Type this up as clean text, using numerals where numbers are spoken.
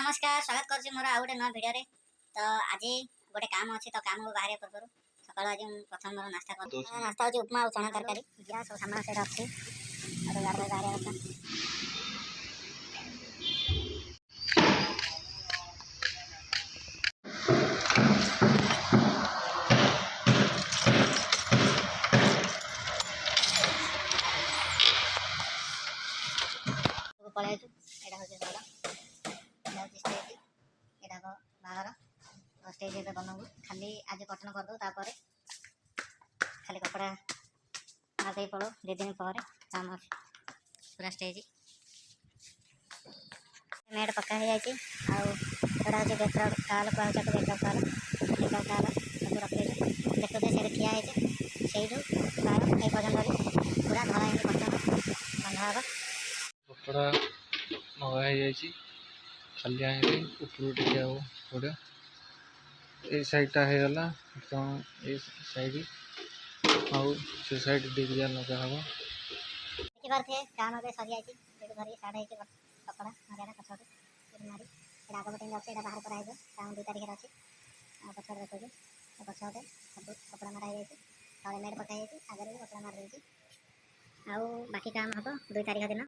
नमस्कार स्वागत कर मोर आउ गोटे नुआ भिडियो रे। तो आज गोटे काम अच्छी तो काम को बाहर पूर्व सकाल आज प्रथम मोर नास्ता नास्ता हो उपमा और चना तरकारी गैस और सामान से अच्छी बाहर पड़े यहाँ हूँ घर स्टेज यहाँ बाहर स्टेज ए बनाऊ खाली आज कटन करदे खाली कपड़ा मारदे पड़ो 2 दिन पर काम अच्छे पूरा स्टेज मेड पक्का हो जाए आउटा हूँ बेकअप काल कहूँ बेकअप काल सब रखे देखते से ठिया है बार ये पर्यटन पूरा धरा बर्तन बंधा हे कपड़ा नगा हो खाली आए ऊपर टे पड़े ये साइडटा होगला ये साइड आउ से साइड डिजाइन लगा हम देखी पारे काम अब सरी जाइए धर स्टार्ट हो कपड़ा मारे पछे मारी आग पटे अच्छे बाहर कराइए काम 2 तारिख अच्छे पछे देखिए पछे सब कपड़ा मारा हो जाए मेड पकाई आगे भी कपड़ा मार देती आउ बाकी काम हम 2 तारिख दिन।